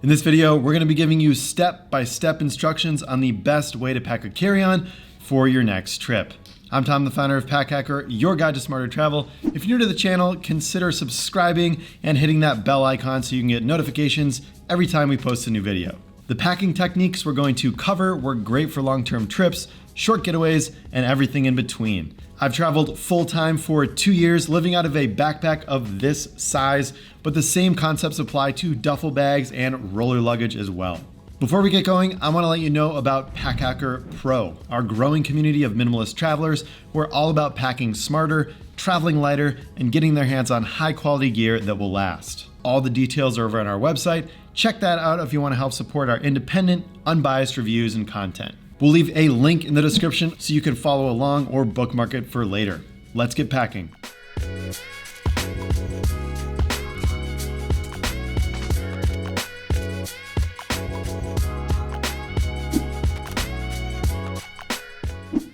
In this video, we're going to be giving you step-by-step instructions on the best way to pack a carry-on for your next trip. I'm Tom, the founder of Pack Hacker, your guide to smarter travel. If you're new to the channel, consider subscribing and hitting that bell icon so you can get notifications every time we post a new video. The packing techniques we're going to cover work great for long-term trips, short getaways, and everything in between. I've traveled full-time for 2 years, living out of a backpack of this size, but the same concepts apply to duffel bags and roller luggage as well. Before we get going, I want to let you know about Pack Hacker Pro, our growing community of minimalist travelers who are all about packing smarter, traveling lighter, and getting their hands on high-quality gear that will last. All the details are over on our website. Check that out if you want to help support our independent, unbiased reviews and content. We'll leave a link in the description so you can follow along or bookmark it for later. Let's get packing.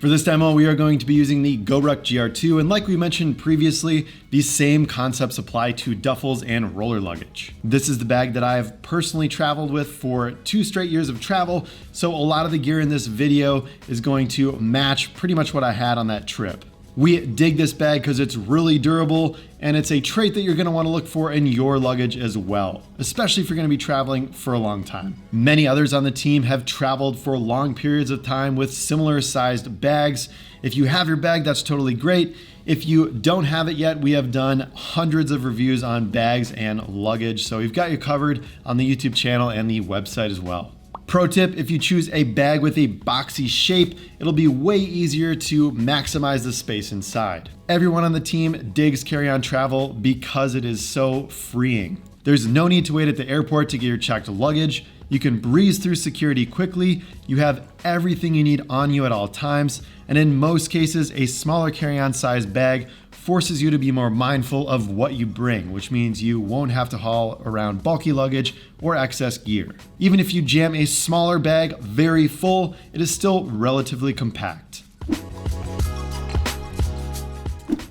For this demo, we are going to be using the GoRuck GR2, and like we mentioned previously, these same concepts apply to duffels and roller luggage. This is the bag that I have personally traveled with for 2 straight years of travel, so a lot of the gear in this video is going to match pretty much what I had on that trip. We dig this bag because it's really durable, and it's a trait that you're going to want to look for in your luggage as well, especially if you're going to be traveling for a long time. Many others on the team have traveled for long periods of time with similar sized bags. If you have your bag, that's totally great. If you don't have it yet, we have done hundreds of reviews on bags and luggage, so we've got you covered on the YouTube channel and the website as well. Pro tip, if you choose a bag with a boxy shape, it'll be way easier to maximize the space inside. Everyone on the team digs carry-on travel because it is so freeing. There's no need to wait at the airport to get your checked luggage. You can breeze through security quickly. You have everything you need on you at all times. And in most cases, a smaller carry-on size bag forces you to be more mindful of what you bring, which means you won't have to haul around bulky luggage or excess gear. Even if you jam a smaller bag very full, it is still relatively compact.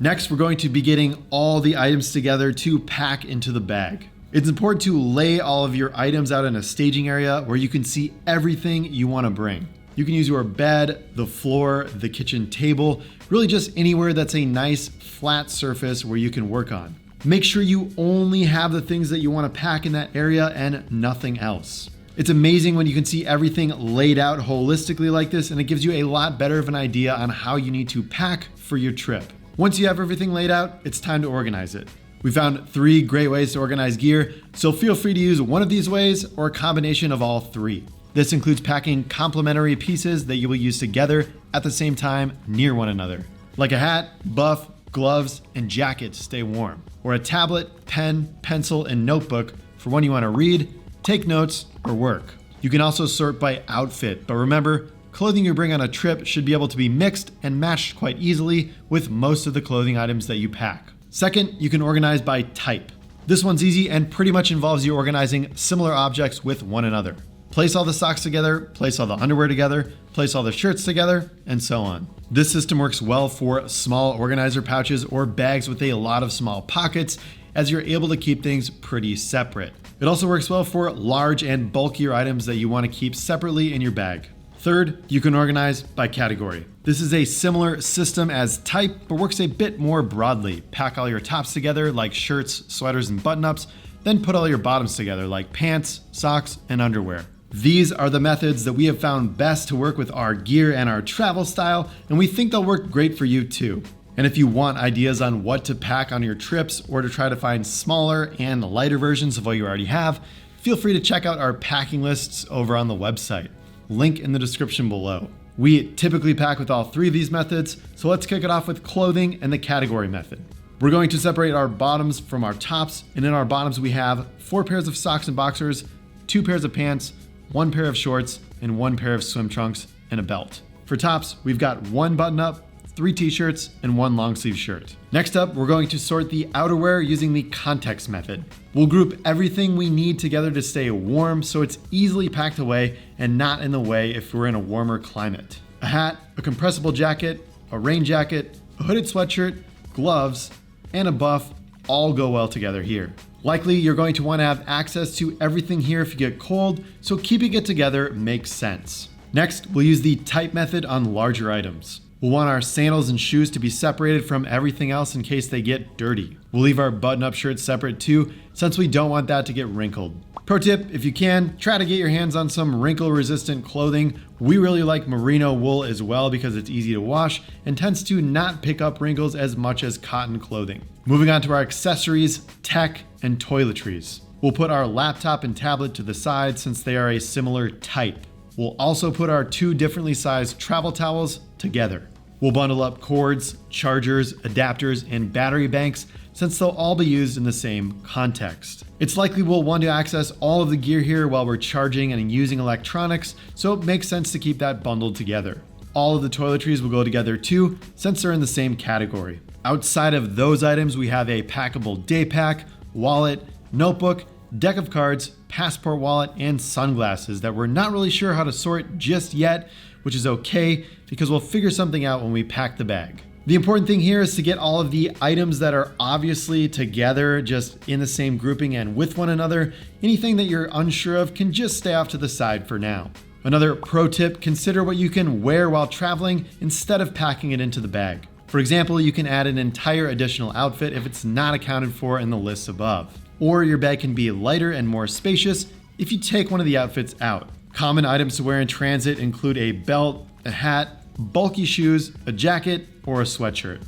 Next, we're going to be getting all the items together to pack into the bag. It's important to lay all of your items out in a staging area where you can see everything you want to bring. You can use your bed, the floor, the kitchen table, really just anywhere that's a nice flat surface where you can work on. Make sure you only have the things that you want to pack in that area and nothing else. It's amazing when you can see everything laid out holistically like this, and it gives you a lot better of an idea on how you need to pack for your trip. Once you have everything laid out, it's time to organize it. We found 3 great ways to organize gear, so feel free to use one of these ways or a combination of all 3. This includes packing complementary pieces that you will use together at the same time near one another, like a hat, buff, gloves, and jacket to stay warm, or a tablet, pen, pencil, and notebook for when you want to read, take notes, or work. You can also sort by outfit, but remember, clothing you bring on a trip should be able to be mixed and matched quite easily with most of the clothing items that you pack. Second, you can organize by type. This one's easy and pretty much involves you organizing similar objects with one another. Place all the socks together, place all the underwear together, place all the shirts together, and so on. This system works well for small organizer pouches or bags with a lot of small pockets, as you're able to keep things pretty separate. It also works well for large and bulkier items that you want to keep separately in your bag. Third, you can organize by category. This is a similar system as type, but works a bit more broadly. Pack all your tops together like shirts, sweaters, and button-ups, then put all your bottoms together like pants, socks, and underwear. These are the methods that we have found best to work with our gear and our travel style, and we think they'll work great for you too. And if you want ideas on what to pack on your trips or to try to find smaller and lighter versions of what you already have, feel free to check out our packing lists over on the website. Link in the description below. We typically pack with all 3 of these methods, so let's kick it off with clothing and the category method. We're going to separate our bottoms from our tops, and in our bottoms we have 4 pairs of socks and boxers, 2 pairs of pants, 1 pair of shorts, and 1 pair of swim trunks, and a belt. For tops, we've got 1 button-up, 3 t-shirts, and 1 long sleeve shirt. Next up, we're going to sort the outerwear using the context method. We'll group everything we need together to stay warm so it's easily packed away and not in the way if we're in a warmer climate. A hat, a compressible jacket, a rain jacket, a hooded sweatshirt, gloves, and a buff all go well together here. Likely, you're going to want to have access to everything here if you get cold, so keeping it together makes sense. Next, we'll use the type method on larger items. We'll want our sandals and shoes to be separated from everything else in case they get dirty. We'll leave our button-up shirts separate too, since we don't want that to get wrinkled. Pro tip, if you can, try to get your hands on some wrinkle-resistant clothing. We really like merino wool as well because it's easy to wash and tends to not pick up wrinkles as much as cotton clothing. Moving on to our accessories, tech, and toiletries. We'll put our laptop and tablet to the side since they are a similar type. We'll also put our two differently sized travel towels together. We'll bundle up cords, chargers, adapters, and battery banks since they'll all be used in the same context. It's likely we'll want to access all of the gear here while we're charging and using electronics, so it makes sense to keep that bundled together. All of the toiletries will go together too, since they're in the same category. Outside of those items, we have a packable day pack, wallet, notebook, deck of cards, passport wallet, and sunglasses that we're not really sure how to sort just yet, which is okay because we'll figure something out when we pack the bag. The important thing here is to get all of the items that are obviously together, just in the same grouping and with one another. Anything that you're unsure of can just stay off to the side for now. Another pro tip, consider what you can wear while traveling instead of packing it into the bag. For example, you can add an entire additional outfit if it's not accounted for in the lists above. Or your bag can be lighter and more spacious if you take one of the outfits out. Common items to wear in transit include a belt, a hat, bulky shoes, a jacket, or a sweatshirt.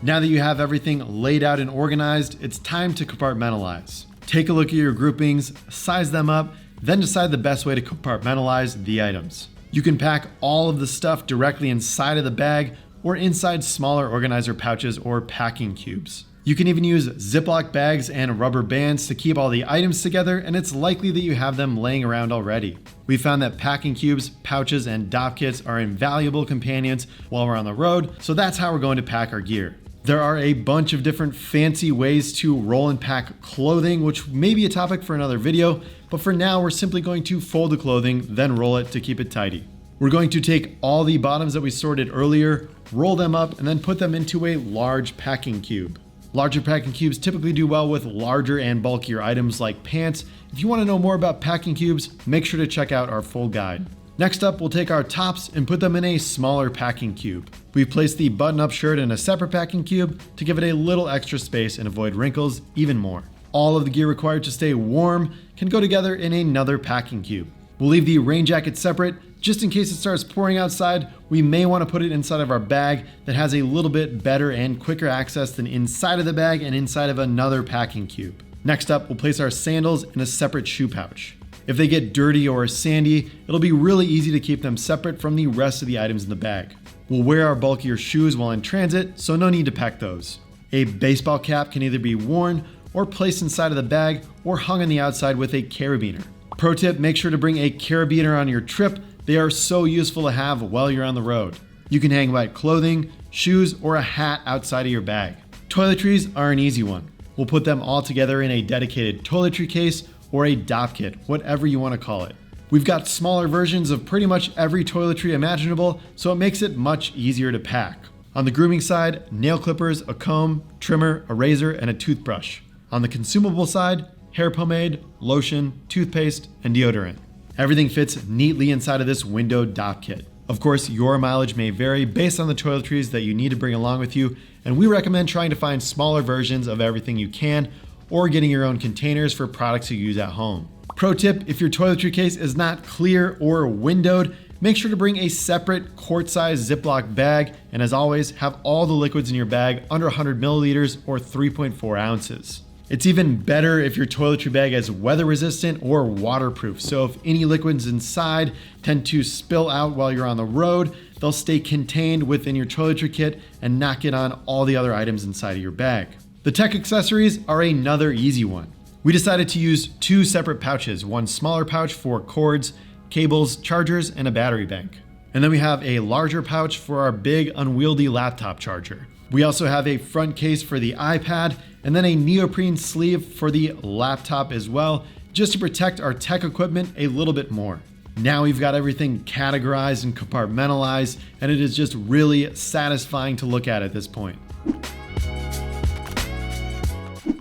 Now that you have everything laid out and organized, it's time to compartmentalize. Take a look at your groupings, size them up, then decide the best way to compartmentalize the items. You can pack all of the stuff directly inside of the bag or inside smaller organizer pouches or packing cubes. You can even use Ziploc bags and rubber bands to keep all the items together, and it's likely that you have them laying around already. We found that packing cubes, pouches, and dop kits are invaluable companions while we're on the road, so that's how we're going to pack our gear. There are a bunch of different fancy ways to roll and pack clothing, which may be a topic for another video, but for now we're simply going to fold the clothing, then roll it to keep it tidy. We're going to take all the bottoms that we sorted earlier, roll them up, and then put them into a large packing cube. Larger packing cubes typically do well with larger and bulkier items like pants. If you want to know more about packing cubes, make sure to check out our full guide. Next up, we'll take our tops and put them in a smaller packing cube. We've placed the button-up shirt in a separate packing cube to give it a little extra space and avoid wrinkles even more. All of the gear required to stay warm can go together in another packing cube. We'll leave the rain jacket separate. Just in case it starts pouring outside, we may want to put it inside of our bag that has a little bit better and quicker access than inside of the bag and inside of another packing cube. Next up, we'll place our sandals in a separate shoe pouch. If they get dirty or sandy, it'll be really easy to keep them separate from the rest of the items in the bag. We'll wear our bulkier shoes while in transit, so no need to pack those. A baseball cap can either be worn or placed inside of the bag or hung on the outside with a carabiner. Pro tip, make sure to bring a carabiner on your trip. They are so useful to have while you're on the road. You can hang wet clothing, shoes, or a hat outside of your bag. Toiletries are an easy one. We'll put them all together in a dedicated toiletry case or a dop kit, whatever you want to call it. We've got smaller versions of pretty much every toiletry imaginable, so it makes it much easier to pack. On the grooming side, nail clippers, a comb, trimmer, a razor, and a toothbrush. On the consumable side, hair pomade, lotion, toothpaste, and deodorant. Everything fits neatly inside of this windowed dop kit. Of course, your mileage may vary based on the toiletries that you need to bring along with you, and we recommend trying to find smaller versions of everything you can, or getting your own containers for products you use at home. Pro tip, if your toiletry case is not clear or windowed, make sure to bring a separate quart-sized Ziploc bag, and as always, have all the liquids in your bag under 100 milliliters or 3.4 ounces. It's even better if your toiletry bag is weather resistant or waterproof, so if any liquids inside tend to spill out while you're on the road, they'll stay contained within your toiletry kit and not get on all the other items inside of your bag. The tech accessories are another easy one. We decided to use two separate pouches, one smaller pouch for cords, cables, chargers, and a battery bank. And then we have a larger pouch for our big unwieldy laptop charger. We also have a front case for the iPad and then a neoprene sleeve for the laptop as well, just to protect our tech equipment a little bit more. Now we've got everything categorized and compartmentalized, and it is just really satisfying to look at this point.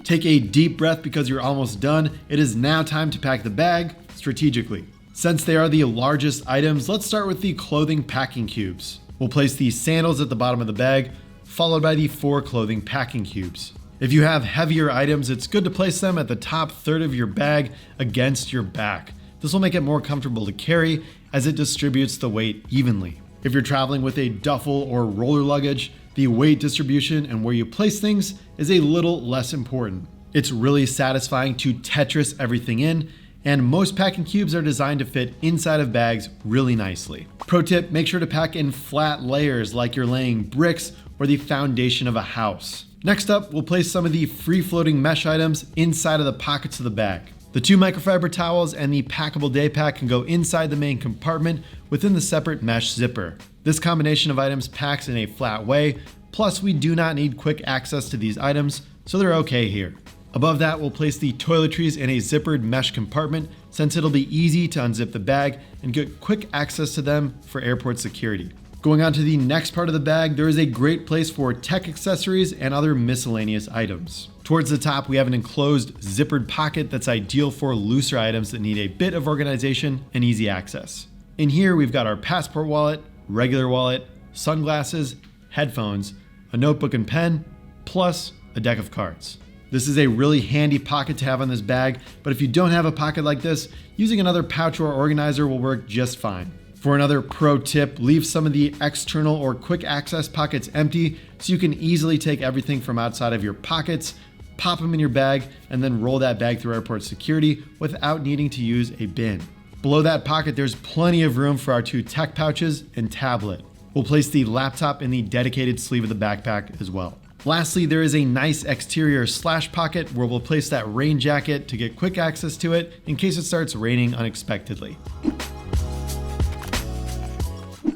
Take a deep breath because you're almost done. It is now time to pack the bag strategically. Since they are the largest items, let's start with the clothing packing cubes. We'll place the sandals at the bottom of the bag, followed by the 4 clothing packing cubes. If you have heavier items, it's good to place them at the top third of your bag against your back. This will make it more comfortable to carry as it distributes the weight evenly. If you're traveling with a duffel or roller luggage, the weight distribution and where you place things is a little less important. It's really satisfying to Tetris everything in, and most packing cubes are designed to fit inside of bags really nicely. Pro tip, make sure to pack in flat layers like you're laying bricks or the foundation of a house. Next up, we'll place some of the free-floating mesh items inside of the pockets of the bag. The 2 microfiber towels and the packable day pack can go inside the main compartment within the separate mesh zipper. This combination of items packs in a flat way, plus we do not need quick access to these items, so they're okay here. Above that, we'll place the toiletries in a zippered mesh compartment since it'll be easy to unzip the bag and get quick access to them for airport security. Going on to the next part of the bag, there is a great place for tech accessories and other miscellaneous items. Towards the top, we have an enclosed zippered pocket that's ideal for looser items that need a bit of organization and easy access. In here, we've got our passport wallet, regular wallet, sunglasses, headphones, a notebook and pen, plus a deck of cards. This is a really handy pocket to have on this bag, but if you don't have a pocket like this, using another pouch or organizer will work just fine. For another pro tip, leave some of the external or quick access pockets empty so you can easily take everything from outside of your pockets, pop them in your bag, and then roll that bag through airport security without needing to use a bin. Below that pocket, there's plenty of room for our 2 tech pouches and tablet. We'll place the laptop in the dedicated sleeve of the backpack as well. Lastly, there is a nice exterior slash pocket where we'll place that rain jacket to get quick access to it in case it starts raining unexpectedly.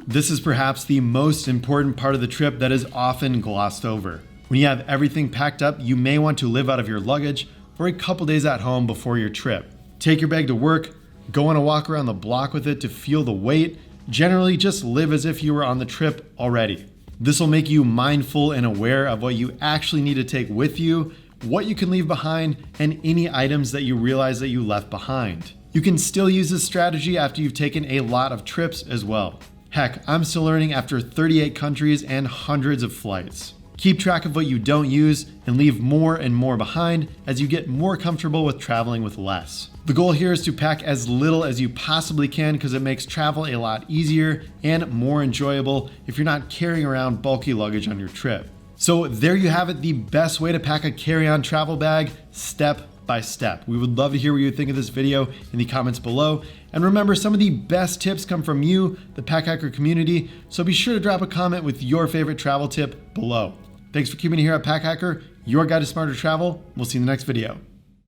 This is perhaps the most important part of the trip that is often glossed over. When you have everything packed up, you may want to live out of your luggage for a couple days at home before your trip. Take your bag to work, go on a walk around the block with it to feel the weight. Generally, just live as if you were on the trip already. This will make you mindful and aware of what you actually need to take with you, what you can leave behind, and any items that you realize that you left behind. You can still use this strategy after you've taken a lot of trips as well. Heck, I'm still learning after 38 countries and hundreds of flights. Keep track of what you don't use and leave more and more behind as you get more comfortable with traveling with less. The goal here is to pack as little as you possibly can because it makes travel a lot easier and more enjoyable if you're not carrying around bulky luggage on your trip. So there you have it, the best way to pack a carry-on travel bag step by step. We would love to hear what you think of this video in the comments below. And remember, some of the best tips come from you, the Pack Hacker community, so be sure to drop a comment with your favorite travel tip below. Thanks for keeping it here at Pack Hacker, your guide to smarter travel. We'll see you in the next video.